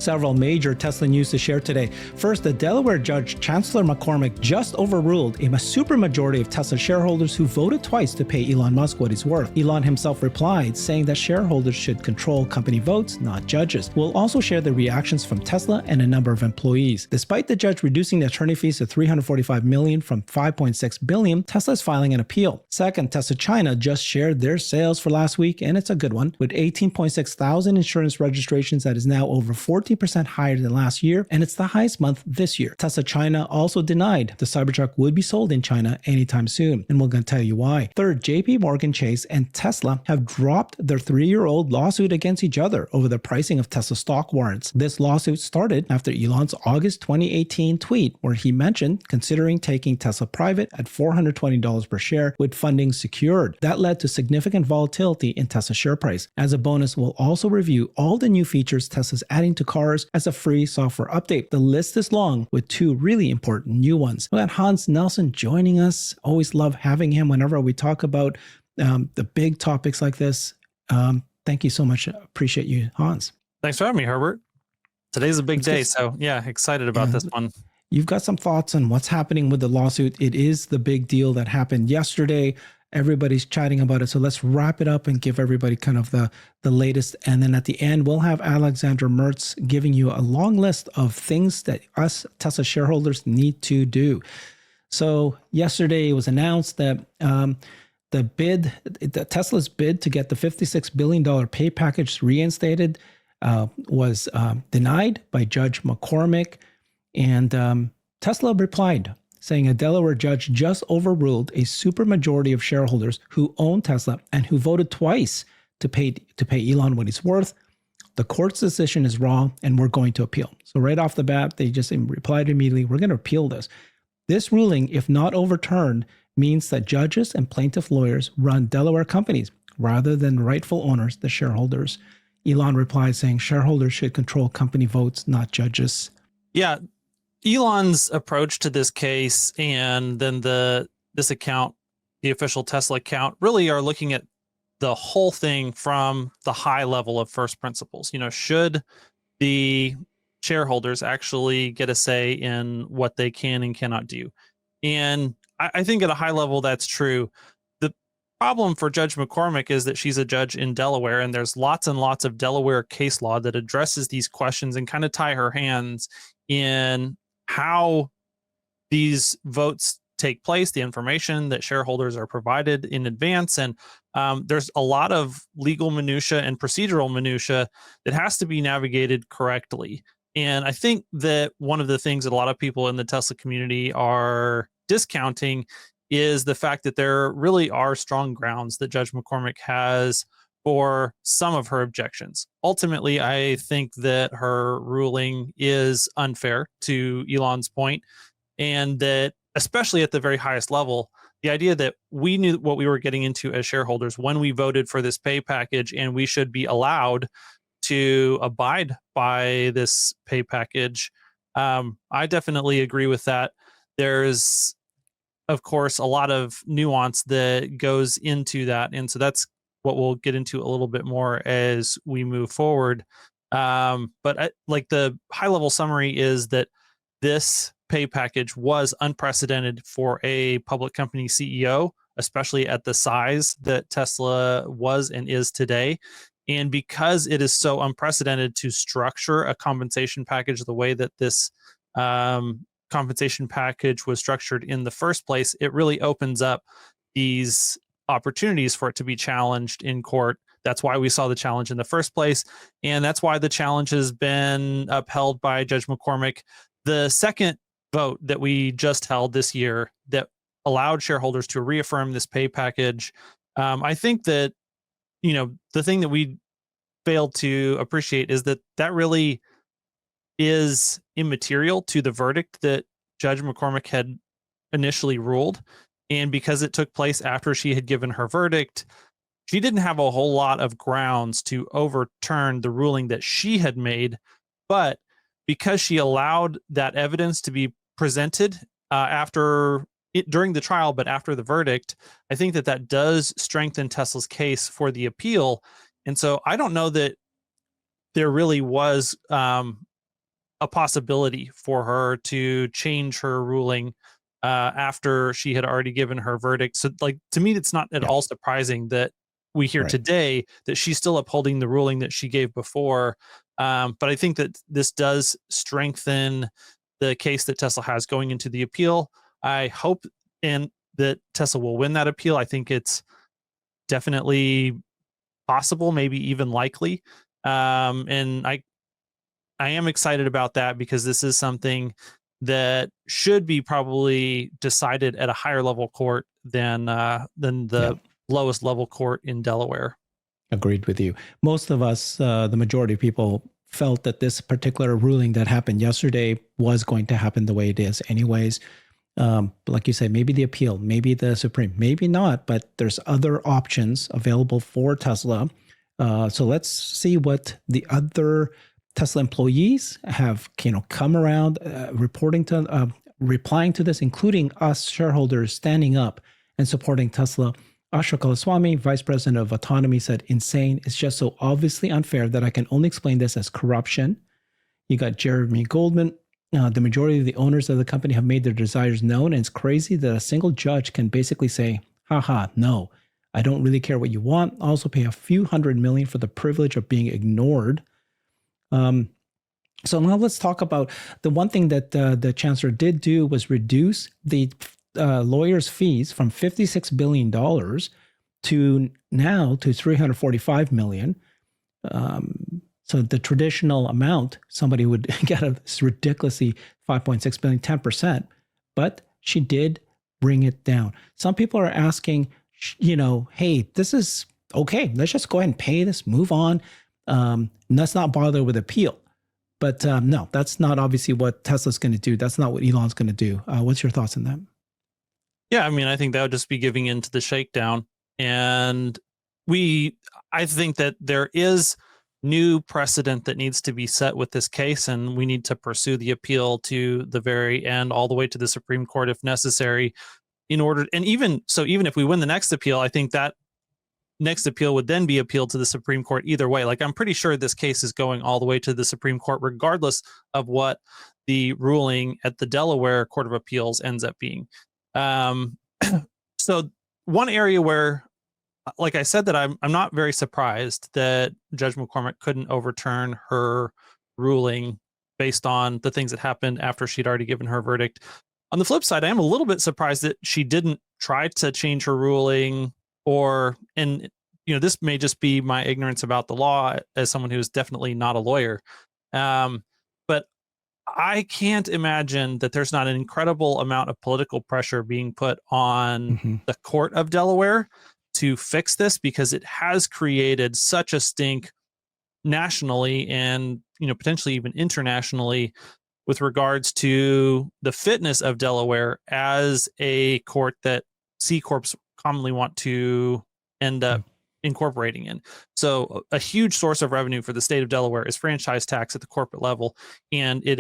Several major Tesla news to share today. First, the Delaware judge Chancellor McCormick just overruled a supermajority of Tesla shareholders who voted twice to pay Elon Musk what he's worth. Elon himself replied, saying that shareholders should control company votes, not judges. We'll also share the reactions from Tesla and a number of employees. Despite the judge reducing the attorney fees to $345 million from $5.6 billion, Tesla is filing an appeal. Second, Tesla China just shared their sales for last week, and it's a good one, with 18.6 thousand insurance registrations that is now over 14% higher than last year, and it's the highest month this year. Tesla China also denied the Cybertruck would be sold in China anytime soon, and we're going to tell you why. Third, JP Morgan Chase and Tesla have dropped their 3-year-old lawsuit against each other over the pricing of Tesla stock warrants. This lawsuit started after Elon's August 2018 tweet where he mentioned considering taking Tesla private at $420 per share with funding secured. That led to significant volatility in Tesla's share price. As a bonus, we'll also review all the new features Tesla's adding to cars as a free software update. The list is long with 2 really important new ones. We got Hans Nelson joining us. Always love having him whenever we talk about the big topics like this. Thank you so much. Appreciate you, Hans. Thanks for having me, Herbert. Today's a big day, so yeah, excited about this one. You've got some thoughts on what's happening with the lawsuit. It is the big deal that happened yesterday. Everybody's chatting about it. So let's wrap it up and give everybody kind of the latest. And then at the end, we'll have Alexandra Mertz giving you a long list of things that us Tesla shareholders need to do. So yesterday it was announced that Tesla's bid to get the $56 billion pay package reinstated was denied by Judge McCormick. And Tesla replied, saying a Delaware judge just overruled a supermajority of shareholders who own Tesla and who voted twice to pay Elon what he's worth. The court's decision is wrong, and we're going to appeal. So right off the bat, they just replied immediately, we're going to appeal this. This ruling, if not overturned, means that judges and plaintiff lawyers run Delaware companies rather than rightful owners, the shareholders. Elon replied saying shareholders should control company votes, not judges. Yeah. Elon's approach to this case and then this account, the official Tesla account, really are looking at the whole thing from the high level of first principles. You know, should the shareholders actually get a say in what they can and cannot do? And I think at a high level, that's true. The problem for Judge McCormick is that she's a judge in Delaware, and there's lots and lots of Delaware case law that addresses these questions and kind of tie her hands in how these votes take place, the information that shareholders are provided in advance. And there's a lot of legal minutia and procedural minutia that has to be navigated correctly. And I think that one of the things that a lot of people in the Tesla community are discounting is the fact that there really are strong grounds that Judge McCormick has for some of her objections. Ultimately, I think that her ruling is unfair, to Elon's point, and that especially at the very highest level, the idea that we knew what we were getting into as shareholders when we voted for this pay package, and we should be allowed to abide by this pay package. I definitely agree with that. There's, of course, a lot of nuance that goes into that. And so that's what we'll get into a little bit more as we move forward. But like the high level summary is that this pay package was unprecedented for a public company CEO, especially at the size that Tesla was and is today. And because it is so unprecedented to structure a compensation package the way that this compensation package was structured in the first place, it really opens up these opportunities for it to be challenged in court. That's why we saw the challenge in the first place. And that's why the challenge has been upheld by Judge McCormick. The second vote that we just held this year that allowed shareholders to reaffirm this pay package, I think that, you know, the thing that we failed to appreciate is that that really is immaterial to the verdict that Judge McCormick had initially ruled. And because it took place after she had given her verdict, she didn't have a whole lot of grounds to overturn the ruling that she had made. But because she allowed that evidence to be presented during the trial, but after the verdict, I think that that does strengthen Tesla's case for the appeal. And so I don't know that there really was a possibility for her to change her ruling after she had already given her verdict. So, like, to me, it's not at Yeah. all surprising that we hear Right. today that she's still upholding the ruling that she gave before. But I think that this does strengthen the case that Tesla has going into the appeal. I hope and that Tesla will win that appeal. I think it's definitely possible, maybe even likely. And I am excited about that because this is something that should be probably decided at a higher level court than Yeah. the lowest level court in Delaware. Agreed with you. Most of us, the majority of people, felt that this particular ruling that happened yesterday was going to happen the way it is, anyways. Like you said, maybe the appeal, maybe the Supreme, maybe not, but there's other options available for Tesla. So let's see what the other Tesla employees have, come around replying to this, including us shareholders standing up and supporting Tesla. Ashok Kalaswamy, Vice President of Autonomy, said, "Insane. It's just so obviously unfair that I can only explain this as corruption." You got Jeremy Goldman. The majority of the owners of the company have made their desires known, and it's crazy that a single judge can basically say, haha, no, I don't really care what you want. I'll also pay a few $100 million for the privilege of being ignored. So now let's talk about the one thing that the chancellor did do was reduce the lawyers' fees from $56 billion to now to $345 million. So the traditional amount somebody would get is ridiculously 5.6 billion, 10%, but she did bring it down. Some people are asking, hey, this is okay. Let's just go ahead and pay this, move on. Let's not bother with appeal. But no, that's not obviously what Tesla's going to do. That's not what Elon's going to do. What's your thoughts on that? Yeah, I mean, I think that would just be giving in to the shakedown. And I think that there is new precedent that needs to be set with this case, and we need to pursue the appeal to the very end, all the way to the Supreme Court if necessary, and even if we win the next appeal, I think that next appeal would then be appealed to the Supreme Court either way. Like, I'm pretty sure this case is going all the way to the Supreme Court, regardless of what the ruling at the Delaware Court of Appeals ends up being. So one area where, like I said, that I'm not very surprised that Judge McCormick couldn't overturn her ruling based on the things that happened after she'd already given her verdict. On the flip side, I am a little bit surprised that she didn't try to change her ruling, and this may just be my ignorance about the law as someone who's definitely not a lawyer. But I can't imagine that there's not an incredible amount of political pressure being put on the court of Delaware to fix this, because it has created such a stink nationally and potentially even internationally with regards to the fitness of Delaware as a court that C corps commonly want to end up incorporating in. So a huge source of revenue for the state of Delaware is franchise tax at the corporate level, and it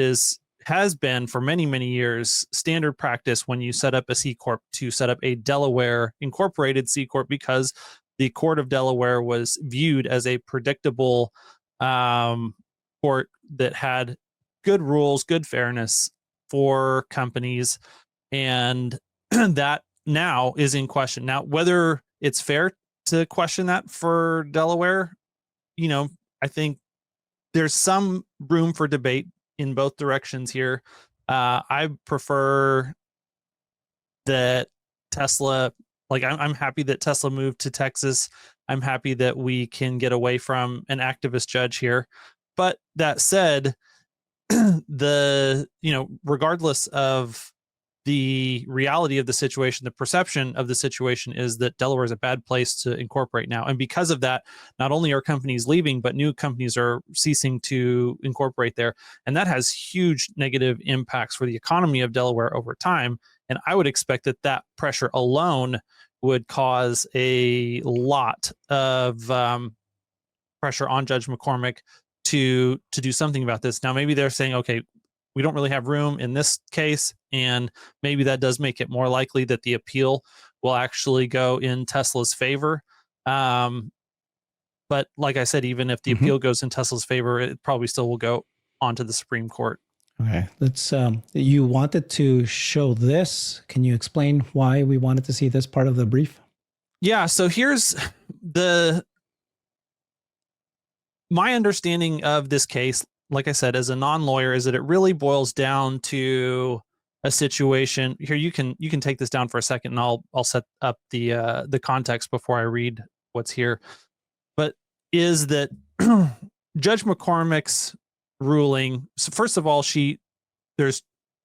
has been for many, many years standard practice when you set up a C corp to set up a Delaware incorporated C corp, because the court of Delaware was viewed as a predictable court that had good rules, good fairness for companies, and that now is in question. Now, whether it's fair to question that for Delaware, I think there's some room for debate in both directions here. I prefer that Tesla, I'm happy that Tesla moved to Texas. I'm happy that we can get away from an activist judge here. But that said, regardless of the reality of the situation, the perception of the situation is that Delaware is a bad place to incorporate now. And because of that, not only are companies leaving, but new companies are ceasing to incorporate there. And that has huge negative impacts for the economy of Delaware over time. And I would expect that pressure alone would cause a lot of pressure on Judge McCormick to do something about this. Now, maybe they're saying, okay, we don't really have room in this case, and maybe that does make it more likely that the appeal will actually go in Tesla's favor. But like I said, even if the appeal goes in Tesla's favor, it probably still will go onto the Supreme Court. Okay, let's. You wanted to show this. Can you explain why we wanted to see this part of the brief? Yeah. So here's my understanding of this case. Like I said, as a non-lawyer, is that it really boils down to a situation. Here, you can take this down for a second, and I'll set up the context before I read what's here. But is that Judge McCormick's ruling? So first of all, there's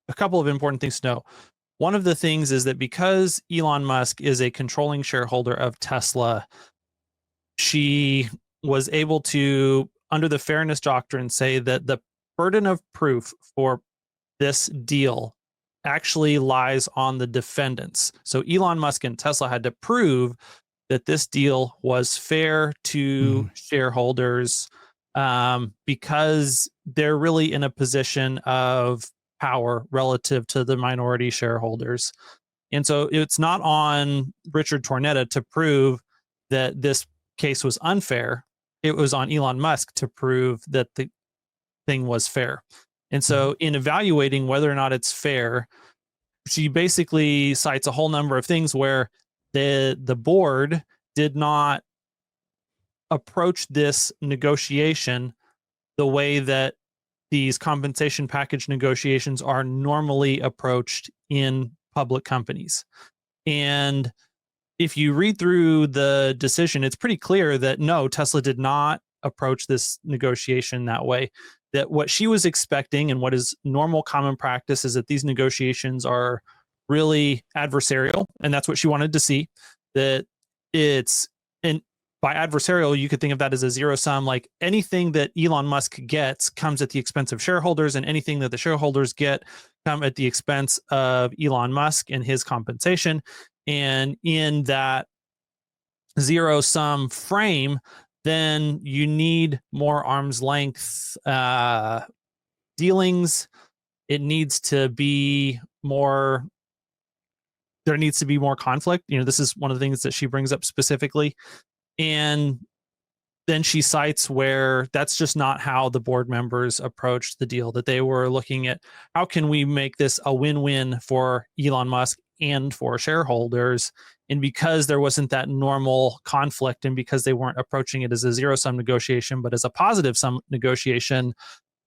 a couple of important things to know. One of the things is that because Elon Musk is a controlling shareholder of Tesla, she was able to, under the fairness doctrine, say that the burden of proof for this deal actually lies on the defendants. So Elon Musk and Tesla had to prove that this deal was fair to shareholders, because they're really in a position of power relative to the minority shareholders. And so it's not on Richard Tornetta to prove that this case was unfair. It was on Elon Musk to prove that the thing was fair. And so in evaluating whether or not it's fair, she basically cites a whole number of things where the board did not approach this negotiation the way that these compensation package negotiations are normally approached in public companies. And if you read through the decision, it's pretty clear that no, Tesla did not approach this negotiation that way. That what she was expecting and what is normal common practice is that these negotiations are really adversarial, and that's what she wanted to see. That it's, and by adversarial, you could think of that as a zero sum, like anything that Elon Musk gets comes at the expense of shareholders, and anything that the shareholders get come at the expense of Elon Musk and his compensation. And in that zero sum frame, then you need more arm's length dealings. It needs to be more, there needs to be more conflict. This is one of the things that she brings up specifically. And then she cites where that's just not how the board members approached the deal, that they were looking at how can we make this a win-win for Elon Musk and for shareholders. And because there wasn't that normal conflict, and because they weren't approaching it as a zero-sum negotiation, but as a positive-sum negotiation,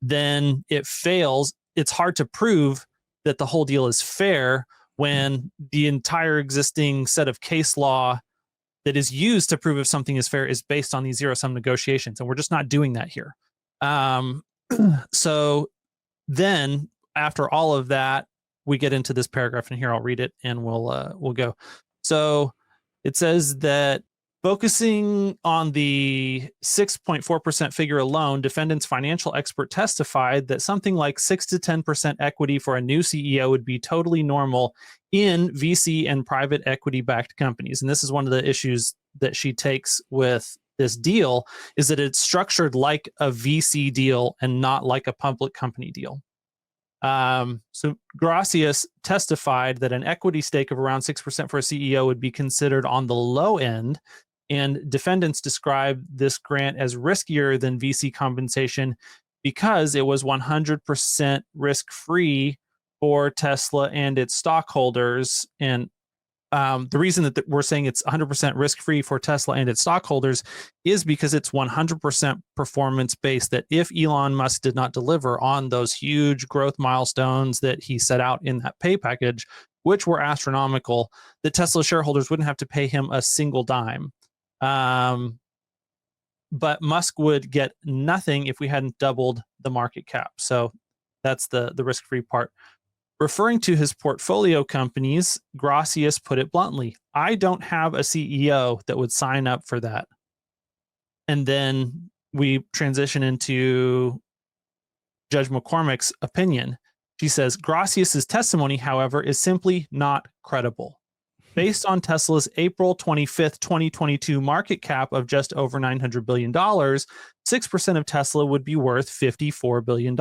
then it fails. It's hard to prove that the whole deal is fair when the entire existing set of case law that is used to prove if something is fair is based on these zero-sum negotiations. And we're just not doing that here. So then after all of that, we get into this paragraph, and here I'll read it and we'll go. So it says that focusing on the 6.4% figure alone, defendant's financial expert testified that something like 6 to 10% equity for a new CEO would be totally normal in VC and private equity-backed companies. And this is one of the issues that she takes with this deal, is that it's structured like a VC deal and not like a public company deal. So Gracias testified that an equity stake of around 6% for a CEO would be considered on the low end, and defendants described this grant as riskier than VC compensation because it was 100% risk-free for Tesla and its stockholders. And the reason that we're saying it's 100% risk-free for Tesla and its stockholders is because it's 100% performance-based, that if Elon Musk did not deliver on those huge growth milestones that he set out in that pay package, which were astronomical, that Tesla shareholders wouldn't have to pay him a single dime. But Musk would get nothing if we hadn't doubled the market cap. So that's the risk-free part. Referring to his portfolio companies, Gracias put it bluntly, I don't have a CEO that would sign up for that. And then we transition into Judge McCormick's opinion. She says, Gracias's testimony, however, is simply not credible. Based on Tesla's April 25th, 2022 market cap of just over $900 billion, 6% of Tesla would be worth $54 billion,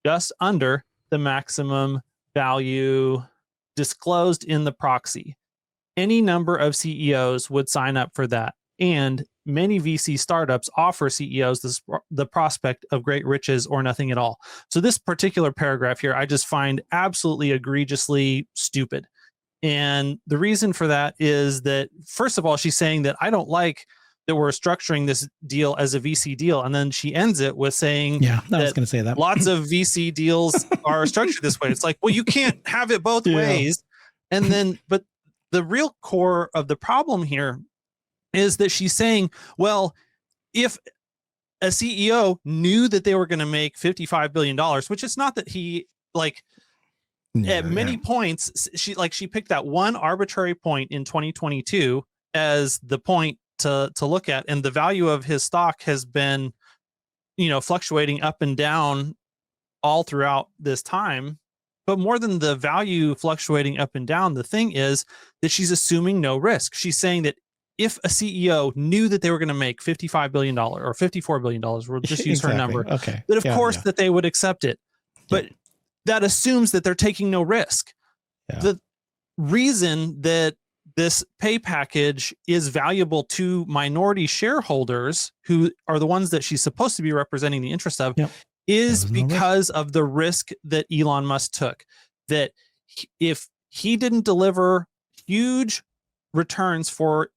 just under the maximum value disclosed in the proxy. Any number of CEOs would sign up for that, and many VC startups offer CEOs the prospect of great riches or nothing at all. So this particular paragraph here, I just find absolutely egregiously stupid. And the reason for that is that, first of all, she's saying that I don't like that we're structuring this deal as a VC deal. And then she ends it with saying, I was going to say that lots of VC deals are structured this way. It's like, well, you can't have it both ways. And then, but the real core of the problem here is that she's saying, well, if a CEO knew that they were going to make $55 billion, which is not that he at many points, she picked that one arbitrary point in 2022 as the point to look at. And the value of his stock has been, fluctuating up and down all throughout this time. But more than the value fluctuating up and down, the thing is that she's assuming no risk. She's saying that if a CEO knew that they were going to make $55 billion or $54 billion, we'll just use her number, okay, that of course that they would accept it. But that assumes that they're taking no risk. Yeah. The reason that this pay package is valuable to minority shareholders, who are the ones that she's supposed to be representing the interest of, is because of the risk that Elon Musk took. That if he didn't deliver huge returns for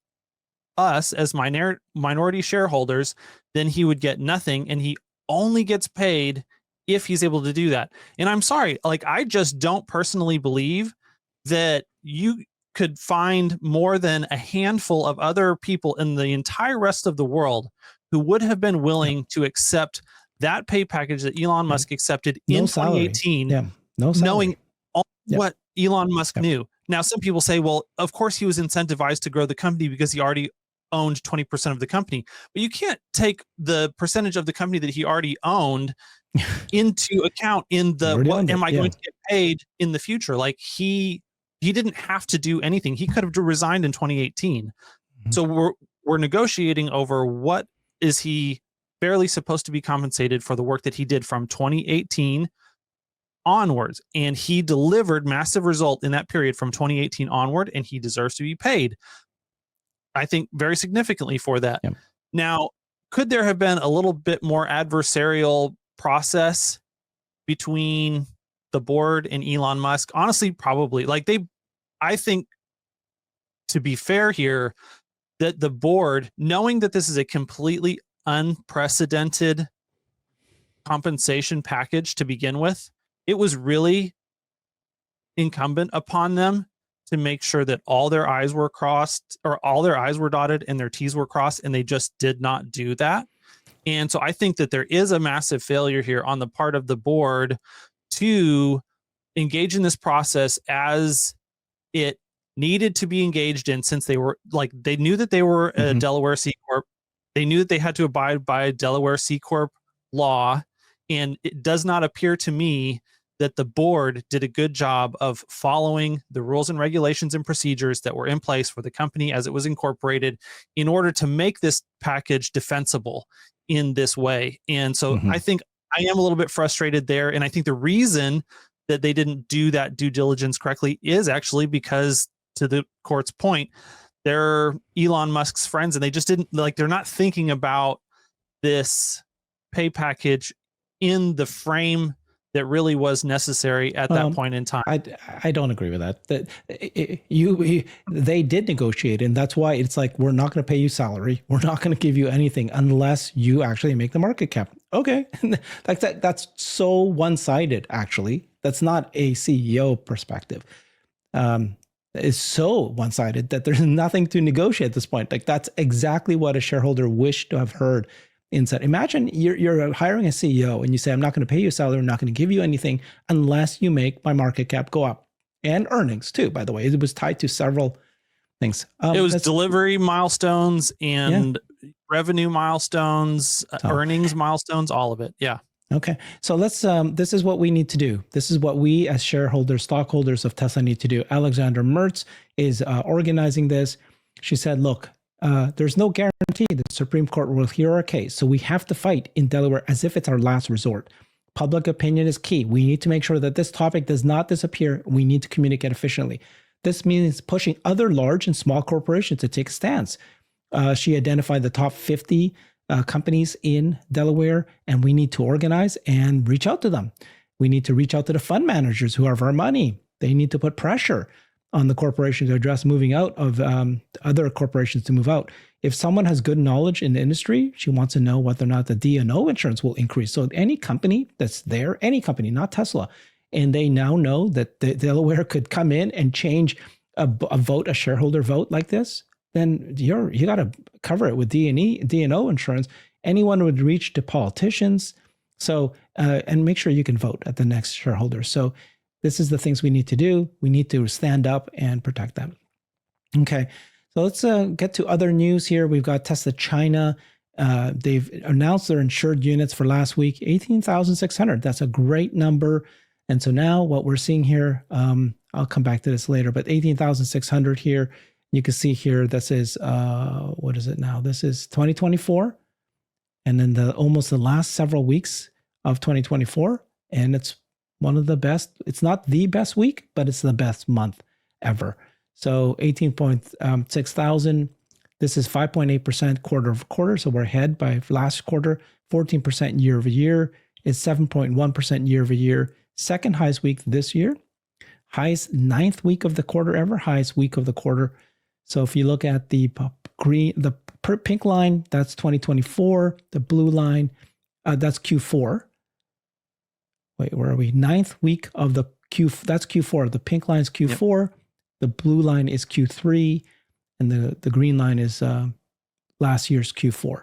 us as minority shareholders, then he would get nothing, and he only gets paid if he's able to do that. And I'm sorry, I just don't personally believe that you could find more than a handful of other people in the entire rest of the world who would have been willing to accept that pay package that Elon Musk accepted in 2018, knowing what Elon Musk knew. Now, some people say, well, of course he was incentivized to grow the company because he already owned 20% of the company, but you can't take the percentage of the company that he already owned into account in the what am I going to get paid in the future. He didn't have to do anything. He could have resigned in 2018. So we're negotiating over what is he barely supposed to be compensated for the work that he did from 2018 onwards, and he delivered massive result in that period from 2018 onward, and he deserves to be paid, I think, very significantly for that. Now, could there have been a little bit more adversarial process between the board and Elon Musk? Honestly, probably. I think, to be fair here, that the board, knowing that this is a completely unprecedented compensation package to begin with, it was really incumbent upon them to make sure that all their I's were crossed, or all their I's were dotted and their T's were crossed, and they just did not do that. And so I think that there is a massive failure here on the part of the board to engage in this process as it needed to be engaged in, since they were they knew that they were a Delaware C Corp. They knew that they had to abide by Delaware C Corp law. And it does not appear to me that the board did a good job of following the rules and regulations and procedures that were in place for the company as it was incorporated in order to make this package defensible in this way. And so I think I am a little bit frustrated there. And I think the reason that they didn't do that due diligence correctly is actually because, to the court's point, they're Elon Musk's friends, and they just didn't they're not thinking about this pay package in the frame that really was necessary at that point in time. I don't agree with that. They did negotiate, and that's why it's we're not going to pay you salary. We're not going to give you anything unless you actually make the market cap. Okay, that's so one-sided. Actually, that's not a CEO perspective. It's so one-sided that there's nothing to negotiate at this point. That's exactly what a shareholder wished to have heard. Inside. Imagine you're hiring a CEO and you say, I'm not going to pay you a salary, I'm not going to give you anything unless you make my market cap go up, and earnings too, by the way. It was tied to several things. It was delivery milestones and revenue milestones, earnings milestones, all of it. Yeah. Okay. So let's, this is what we need to do. This is what we as shareholders, stockholders of Tesla need to do. Alexandra Mertz is organizing this. She said, look, there's no guarantee the Supreme Court will hear our case, so we have to fight in Delaware as if it's our last resort. Public opinion is key. We need to make sure that this topic does not disappear. We need to communicate efficiently. This means pushing other large and small corporations to take a stance. She identified the top 50 companies in Delaware, and we need to organize and reach out to them. We need to reach out to the fund managers who have our money. They need to put pressure on the corporation to address moving out of other corporations to move out. If someone has good knowledge in the industry, she wants to know whether or not the D&O insurance will increase. So any company that's there, any company, not Tesla, and they now know that the Delaware could come in and change a vote, a shareholder vote like this, then you got to cover it with D&O insurance. Anyone would reach to politicians. So and make sure you can vote at the next shareholder. So this is the things we need to do. We need to stand up and protect them. Okay, so let's get to other news here. We've got Tesla China. They've announced their insured units for last week, 18,600. That's a great number. And so now what we're seeing here, I'll come back to this later, but 18,600 here. You can see here, this is, what is it now? This is 2024. And then almost the last several weeks of 2024. And it's one of the best. It's not the best week, but it's the best month ever. So 18.6 thousand. This is 5.8% quarter over quarter. So we're ahead by last quarter. 14% year over year. It's 7.1% year over year. Second highest week this year. Highest ninth week of the quarter ever. Highest week of the quarter. So if you look at the green, the pink line, that's 2024. The blue line, that's Q4. Wait, where are we? Ninth week of the that's Q4. The pink line is Q4. Yep. The blue line is Q3. And the green line is last year's Q4.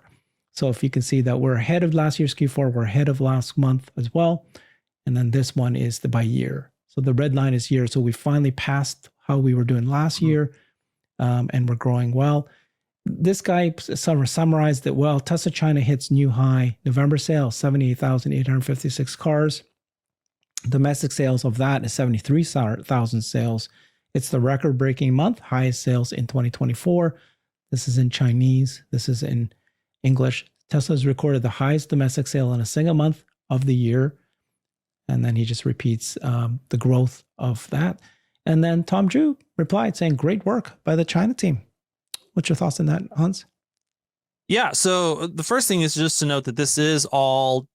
So if you can see that we're ahead of last year's Q4, we're ahead of last month as well. And then this one is by year. So the red line is year. So we finally passed how we were doing last year, and we're growing well. This guy summarized it well. Tesla China hits new high. November sales, 78,856 cars. Domestic sales of that is 73,000 sales. It's the record-breaking month, highest sales in 2024. This is in Chinese. This is in English. Tesla's recorded the highest domestic sale in a single month of the year. And then he just repeats the growth of that. And then Tom Zhu replied saying, great work by the China team. What's your thoughts on that, Hans? Yeah, so the first thing is just to note that this is all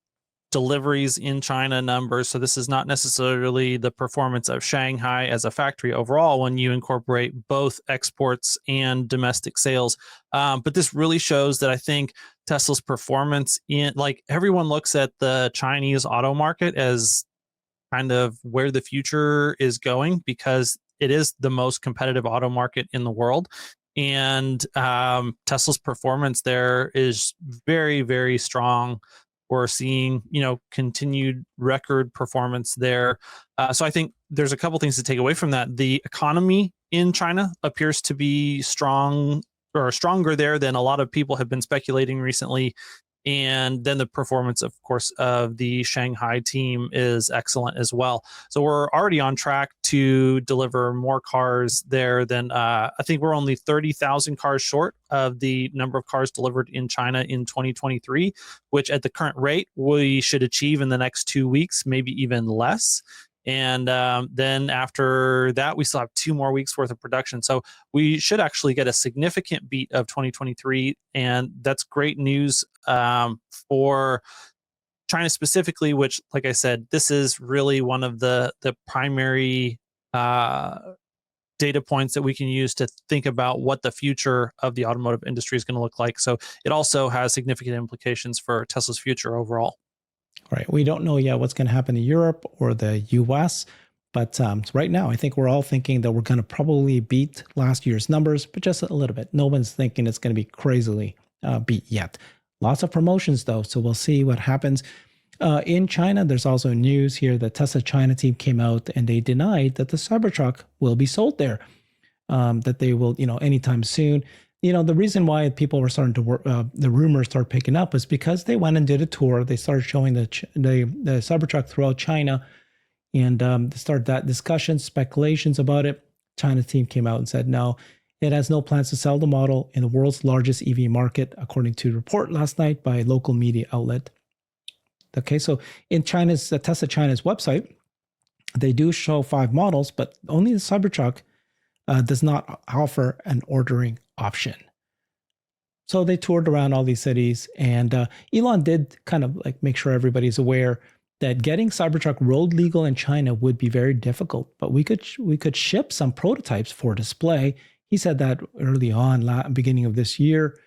deliveries in China numbers. So this is not necessarily the performance of Shanghai as a factory overall when you incorporate both exports and domestic sales. But this really shows that I think Tesla's performance in, like, everyone looks at the Chinese auto market as kind of where the future is going because it is the most competitive auto market in the world. And Tesla's performance there is very, very strong. We're seeing, continued record performance there. So I think there's a couple things to take away from that. The economy in China appears to be strong or stronger there than a lot of people have been speculating recently. And then the performance, of course, of the Shanghai team is excellent as well. So we're already on track to deliver more cars there than I think we're only 30,000 cars short of the number of cars delivered in China in 2023, which at the current rate we should achieve in the next 2 weeks, maybe even less. And then after that, we still have 2 more weeks worth of production. So we should actually get a significant beat of 2023. And that's great news for China specifically, which, like I said, this is really one of the primary data points that we can use to think about what the future of the automotive industry is going to look like. So it also has significant implications for Tesla's future overall. Right. We don't know yet what's going to happen in Europe or the US, but right now I think we're all thinking that we're going to probably beat last year's numbers, but just a little bit. No one's thinking it's going to be crazily beat yet. Lots of promotions though, so we'll see what happens. In China, there's also news here that Tesla China team came out and they denied that the Cybertruck will be sold there, that they will, anytime soon. The reason why people were starting to work, the rumors started picking up is because they went and did a tour. They started showing the Cybertruck throughout China, and they started that discussion, speculations about it. China team came out and said, no, it has no plans to sell the model in the world's largest EV market, according to a report last night by a local media outlet. Okay, so in Tesla China's website, they do show 5 models, but only the Cybertruck does not offer an ordering option. So they toured around all these cities, and Elon did kind of like make sure everybody's aware that getting Cybertruck road legal in China would be very difficult. But we could ship some prototypes for display. He said that early on, beginning of this year.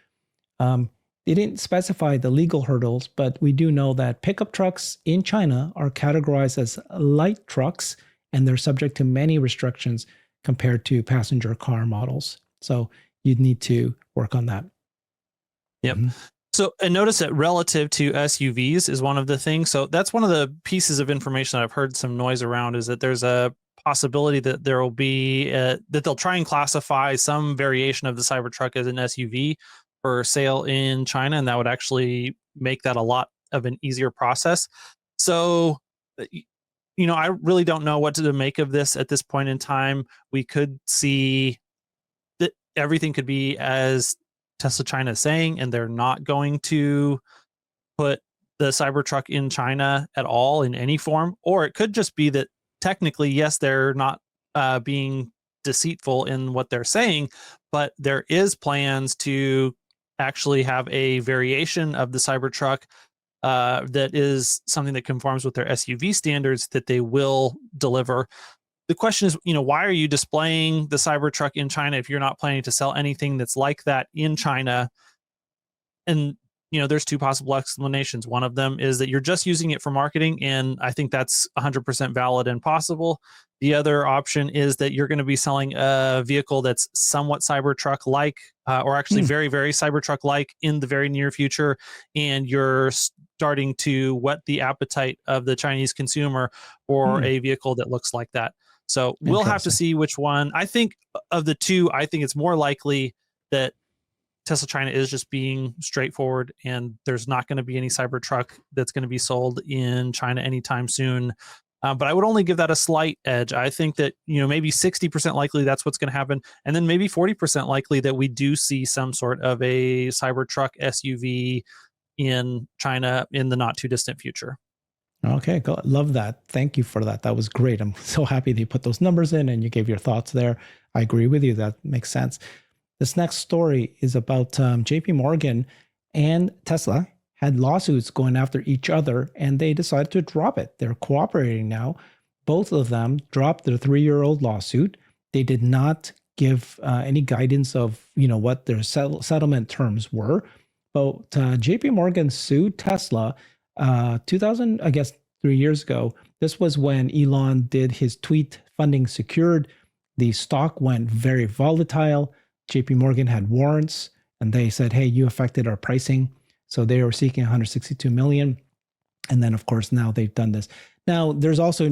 They didn't specify the legal hurdles, but we do know that pickup trucks in China are categorized as light trucks, and they're subject to many restrictions compared to passenger car models. So you'd need to work on that. Yep. Mm-hmm. So, and notice that relative to SUVs is one of the things. So that's one of the pieces of information that I've heard some noise around, is that there's a possibility that there will be that they'll try and classify some variation of the Cybertruck as an SUV for sale in China, and that would actually make that a lot of an easier process. So, I really don't know what to make of this at this point in time. We could see that everything could be as Tesla China is saying, and they're not going to put the Cybertruck in China at all in any form. Or it could just be that technically, yes, they're not being deceitful in what they're saying, but there is plans to actually have a variation of the Cybertruck that is something that conforms with their SUV standards that they will deliver. The question is, why are you displaying the Cybertruck in China if you're not planning to sell anything that's like that in China? And, there's two possible explanations. One of them is that you're just using it for marketing, and I think that's 100% valid and possible. The other option is that you're going to be selling a vehicle that's somewhat Cybertruck-like, or actually very, very Cybertruck-like in the very near future, and you're starting to whet the appetite of the Chinese consumer for a vehicle that looks like that. So we'll have to see which one. I think of the two, I think it's more likely that Tesla China is just being straightforward, and there's not going to be any Cybertruck that's going to be sold in China anytime soon. But I would only give that a slight edge. I think that, maybe 60% likely that's what's going to happen. And then maybe 40% likely that we do see some sort of a Cybertruck SUV in China in the not too distant future. Okay, love that. Thank you for that. That was great. I'm so happy that you put those numbers in and you gave your thoughts there. I agree with you. That makes sense. This next story is about JP Morgan and Tesla had lawsuits going after each other, and they decided to drop it. They're cooperating now. Both of them dropped their 3-year-old lawsuit. They did not give any guidance of what their settlement terms were. But JP Morgan sued Tesla 3 years ago. This was when Elon did his tweet funding secured. The stock went very volatile. JP Morgan had warrants, and they said, hey, you affected our pricing. So they were seeking 162 million. And then, of course, now they've done this. Now, there's also,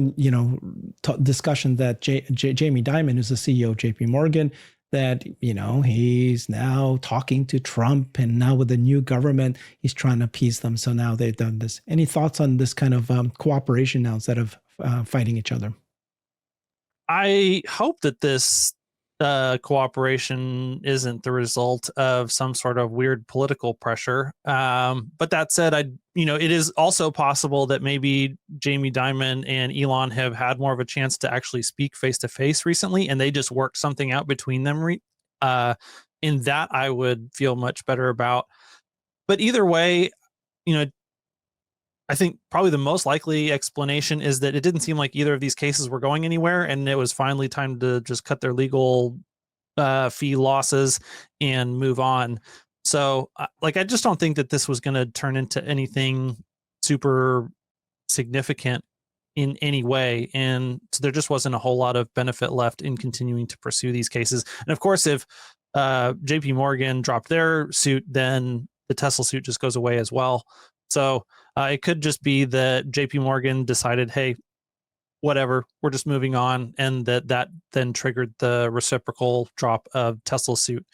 discussion that Jamie Dimon, who's the CEO of JP Morgan, that, he's now talking to Trump, and now with the new government, he's trying to appease them. So now they've done this. Any thoughts on this kind of cooperation now instead of fighting each other? I hope that this cooperation isn't the result of some sort of weird political pressure. But that said, it is also possible that maybe Jamie Dimon and Elon have had more of a chance to actually speak face to face recently, and they just worked something out between them. In that, I would feel much better about. But either way, I think probably the most likely explanation is that it didn't seem like either of these cases were going anywhere, and it was finally time to just cut their legal fee losses and move on. So, I just don't think that this was going to turn into anything super significant in any way, and so there just wasn't a whole lot of benefit left in continuing to pursue these cases. And of course, if JP Morgan dropped their suit, then the Tesla suit just goes away as well. So it could just be that JP Morgan decided, hey, whatever, we're just moving on, and that then triggered the reciprocal drop of Tesla's suit.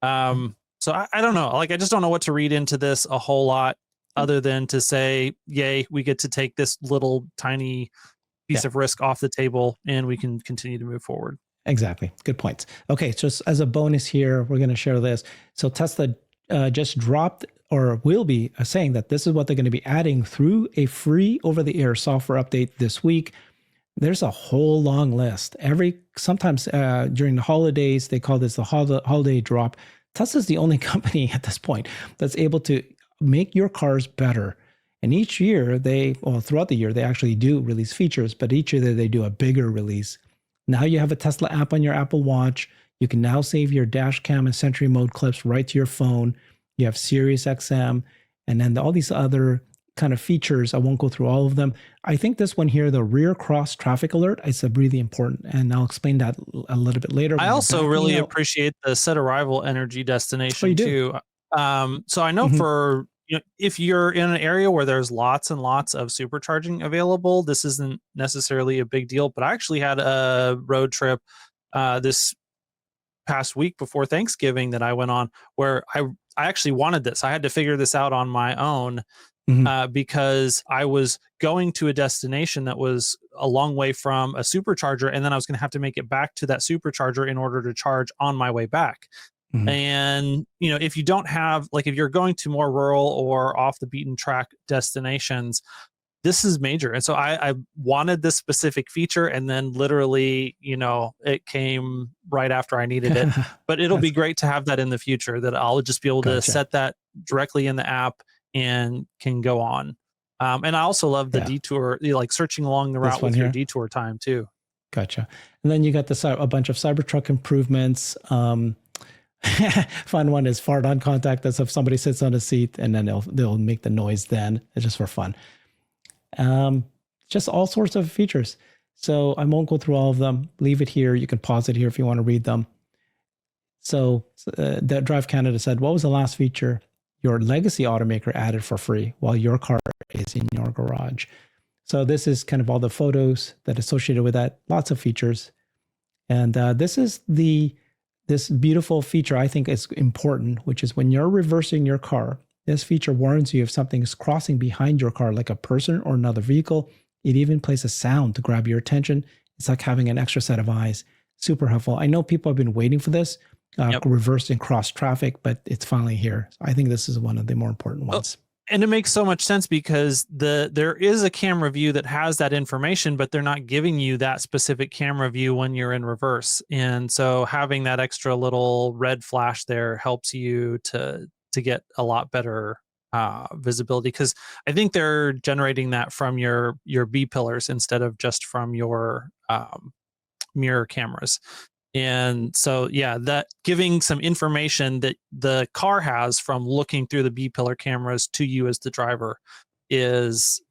So I don't know. I just don't know what to read into this a whole lot, other than to say, yay, we get to take this little tiny piece of risk off the table, and we can continue to move forward. Exactly. Good points. Okay, just as a bonus here, we're going to share this. So Tesla just dropped, or will be saying that this is what they're going to be adding through a free over-the-air software update this week. There's a whole long list. Sometimes during the holidays, they call this the holiday drop. Tesla's the only company at this point that's able to make your cars better. And each year throughout the year, they actually do release features, but each year they do a bigger release. Now you have a Tesla app on your Apple Watch. You can now save your dash cam and Sentry mode clips right to your phone. You have Sirius XM, and then all these other kind of features. I won't go through all of them. I think this one here, the rear cross traffic alert, is really important, and I'll explain that a little bit later. I also really appreciate the set arrival energy destination too. So I know for if you're in an area where there's lots and lots of supercharging available, this isn't necessarily a big deal. But I actually had a road trip this past week before Thanksgiving that I went on where I actually wanted this. I had to figure this out on my own because I was going to a destination that was a long way from a supercharger, and then I was going to have to make it back to that supercharger in order to charge on my way back. And, if you don't have, like, if you're going to more rural or off the beaten track destinations, this is major. And so I wanted this specific feature, and then literally, it came right after I needed it. But it'll be great to have that in the future, that I'll just be able to set that directly in the app and can go on. And I also love the detour, like searching along the route with your detour time too. Gotcha. And then you got a bunch of Cybertruck improvements. Fun one is fart on contact. That's if somebody sits on a seat, and then they'll make the noise then. It's just for fun. Just all sorts of features. So I won't go through all of them. Leave it here. You can pause it here if you want to read them. So that Drive Canada said, what was the last feature your legacy automaker added for free while your car is in your garage? So this is kind of all the photos that are associated with that. Lots of features. And this is this beautiful feature I think is important, which is when you're reversing your car, this feature warns you if something is crossing behind your car, like a person or another vehicle. It even plays a sound to grab your attention. It's like having an extra set of eyes. Super helpful. I know people have been waiting for this, reverse and cross traffic, but it's finally here. I think this is one of the more important ones. And it makes so much sense because there is a camera view that has that information, but they're not giving you that specific camera view when you're in reverse. And so having that extra little red flash there helps you to get a lot better visibility, because I think they're generating that from your B pillars instead of just from your mirror cameras. And so, that giving some information that the car has from looking through the B pillar cameras to you as the driver is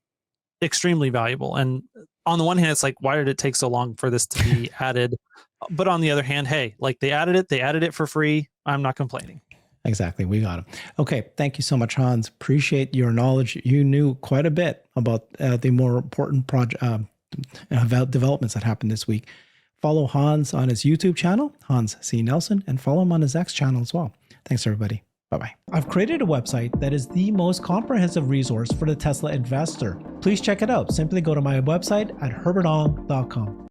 extremely valuable. And on the one hand, it's like, why did it take so long for this to be added? But on the other hand, hey, like they added it for free. I'm not complaining. Exactly. We got him. Okay. Thank you so much, Hans. Appreciate your knowledge. You knew quite a bit about the more important developments that happened this week. Follow Hans on his YouTube channel, Hans C. Nelson, and follow him on his X channel as well. Thanks, everybody. Bye-bye. I've created a website that is the most comprehensive resource for the Tesla investor. Please check it out. Simply go to my website at herbertong.com.